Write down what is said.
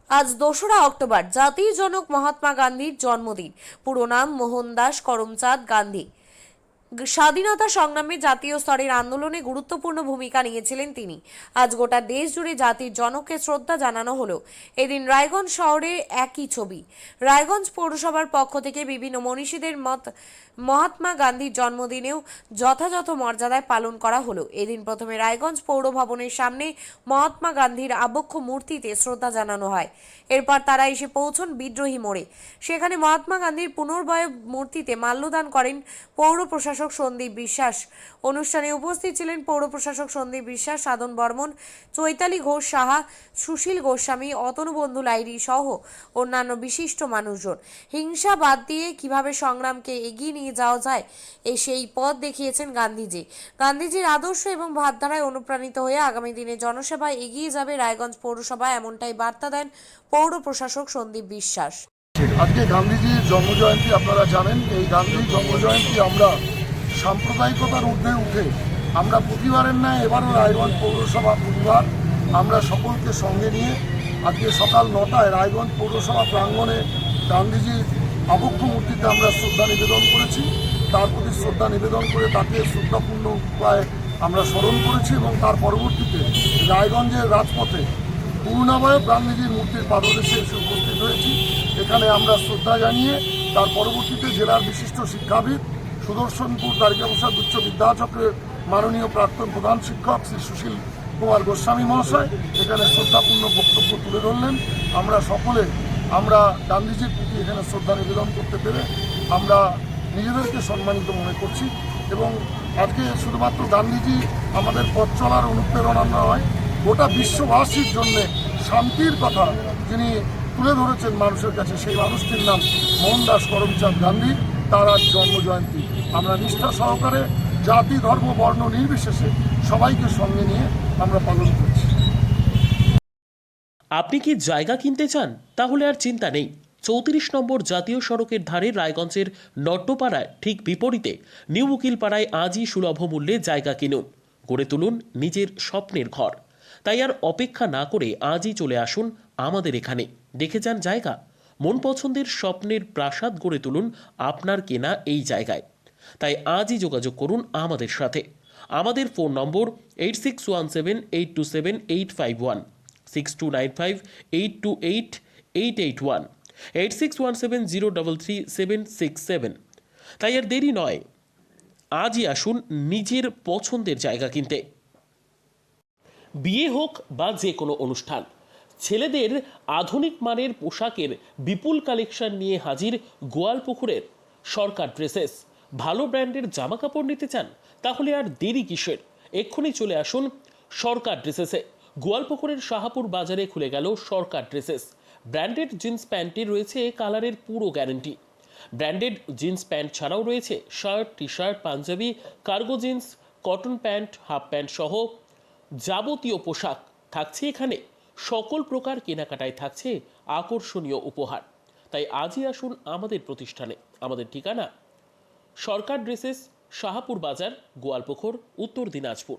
আজ 2রা অক্টোবর জাতির জনক মহাত্মা গান্ধীর জন্মদিন। পুরো নাম মোহনদাস করমচাঁদ গান্ধী। স্বাধীনতা সংগ্রামে জাতীয় স্তরের আন্দোলনে গুরুত্বপূর্ণ ভূমিকা নিয়েছিলেন তিনি। আজ গোটা দেশ জুড়ে জাতির জনককে শ্রদ্ধা জানানো হলো। এদিন রায়গঞ্জ শহরে একই ছবি। রায়গঞ্জ পৌরসভার পক্ষ থেকে বিভিন্ন মনীষীদের মত মহাত্মা গান্ধীর জন্মদিনেও যথাযথ মর্যাদায় পালন করা হলো। এদিন প্রথমে রায়গঞ্জ পৌর ভবনের সামনে মহাত্মা গান্ধীর আবক্ষ মূর্তিতে শ্রদ্ধা জানানো হয়। এরপর তারা এসে পৌঁছন বিদ্রোহী মোড়ে। সেখানে মহাত্মা গান্ধীর পুনর্বয় মূর্তিতে মাল্যদান করেন পৌর প্রশাসক সন্দীপ বিশ্বাস। অনুষ্ঠানে উপস্থিত ছিলেন পৌর প্রশাসক সন্দীপ বিশ্বাস, সাধন বর্মন, চৈতালি ঘোষ সাহা, সুশীল গোস্বামী, অতনুবন্ধু লাহিড়ী সহ অন্যান্য বিশিষ্ট মানুষজন। হিংসা বাদ দিয়ে কিভাবে সংগ্রামকে এগিয়ে নিয়ে যাওয়া যায় সেই পথ দেখিয়েছেন গান্ধীজি। গান্ধীজির আদর্শ এবং ভাবধারায় অনুপ্রাণিত হয়ে আগামী দিনে জনসেবায় এগিয়ে যাবে রায়গঞ্জ পৌরসভা, এমনটাই বার্তা দেন পৌর প্রশাসক সন্দীপ বিশ্বাস। আজকে গান্ধীজির জন্মজয়ন্তী, আপনারা জানেন এই গান্ধীর জন্মজয়ন্তী আমরা সাম্প্রদায়িকতার ঊর্ধ্বে উঠে আমরা প্রতিবারের ন্যায় এবারও রায়গঞ্জ পৌরসভা পরিবার আমরা সকলকে সঙ্গে নিয়ে আজকে সকাল 9টায় রায়গঞ্জ পৌরসভা প্রাঙ্গণে গান্ধীজির আবক্ষ মূর্তিতে আমরা শ্রদ্ধা নিবেদন করেছি। তার প্রতি শ্রদ্ধা নিবেদন করে তাকে শ্রদ্ধাপূর্ণ উপায়ে আমরা স্মরণ করেছি এবং তার পরবর্তীতে রায়গঞ্জের রাজপথে পূর্ণাবয়ব গান্ধীজির মূর্তির পাদদেশে এসে উপস্থিত হয়েছি। এখানে আমরা শ্রদ্ধা জানিয়ে তার পরবর্তীতে জেলার বিশিষ্ট শিক্ষাবিদ সুদর্শনপুর দ্বারিকাপ্রসাদ উচ্চ বিদ্যাচক্রের মাননীয় প্রাক্তন প্রধান শিক্ষক শ্রী সুশীল কুমার গোস্বামী মহাশয় এখানে শ্রদ্ধাপূর্ণ বক্তব্য তুলে ধরলেন। আমরা সকলে আমরা গান্ধীজির প্রতি এখানে শ্রদ্ধা নিবেদন করতে পেরে আমরা নিজেদেরকে সম্মানিত মনে করছি এবং আজকে শুধুমাত্র গান্ধীজি আমাদের পথ চলার অনুপ্রেরণা নয়, গোটা বিশ্ববাসীর জন্যে শান্তির কথা যিনি তুলে ধরেছেন মানুষের কাছে, সেই মানুষটির নাম মোহনদাস করমচাঁদ গান্ধী। তার আজ জন্মজয়ন্তী আমরা নিষ্ঠা সহকারে জাতি ধর্ম বর্ণ নির্বিশেষে সবাইকে সঙ্গে নিয়ে আমরা পালন করছি। আপনি কি জায়গা কিনতে চান? তাহলে আর চিন্তা নেই। 34 নম্বর জাতীয় সড়কের ধারে রায়গঞ্জের নট্টপাড়ায় ঠিক বিপরীতে নিউ উকিলপাড়ায় আজই সুলভ মূল্যে জায়গা কিনুন, গড়ে তুলুন নিজের স্বপ্নের ঘর। তাই আর অপেক্ষা না করে আজই চলে আসুন আমাদের এখানে, দেখে যান জায়গা। মন পছন্দের স্বপ্নের প্রাসাদ গড়ে তুলুন আপনার কেনা এই জায়গায়। তাই আজই যোগাযোগ করুন আমাদের সাথে। আমাদের ফোন নম্বর 8617827851, 6295828881, 8617033767। তাই আর দেরি নয়, আজই আসুন নিজের পছন্দের জায়গা কিনতে। বিয়ে হোক বা যে কোনো অনুষ্ঠান, ছেলেদের আধুনিক মানের পোশাকের বিপুল কালেকশন নিয়ে হাজির গোয়ালপুকুরের সরকার ড্রেসেস। ভালো ব্র্যান্ডের জামা কাপড় নিতে চান? তাহলে আর দেরি কিসের? এক্ষুনি চলে আসুন সরকার ড্রেসেসে। গোয়ালপুকুরের শাহাপুর বাজারে খুলে গেল সরকার ড্রেসেস। ব্র্যান্ডেড জিন্স প্যান্টে রয়েছে কালারের পুরো গ্যারেন্টি। ব্র্যান্ডেড জিন্স প্যান্ট ছাড়াও রয়েছে shirt, T shirt, panjabi, cargo jeans, cotton pant, half pant সহ যাবতীয় পোশাক থাকছে এখানে। সকল প্রকার কেনাকাটায় থাকছে আকর্ষণীয় উপহার। তাই আজই আসুন আমাদের প্রতিষ্ঠানে। আমাদের ঠিকানা সরকার ড্রেসেস, শাহাপুর বাজার, গোয়ালপুকুর, উত্তর দিনাজপুর।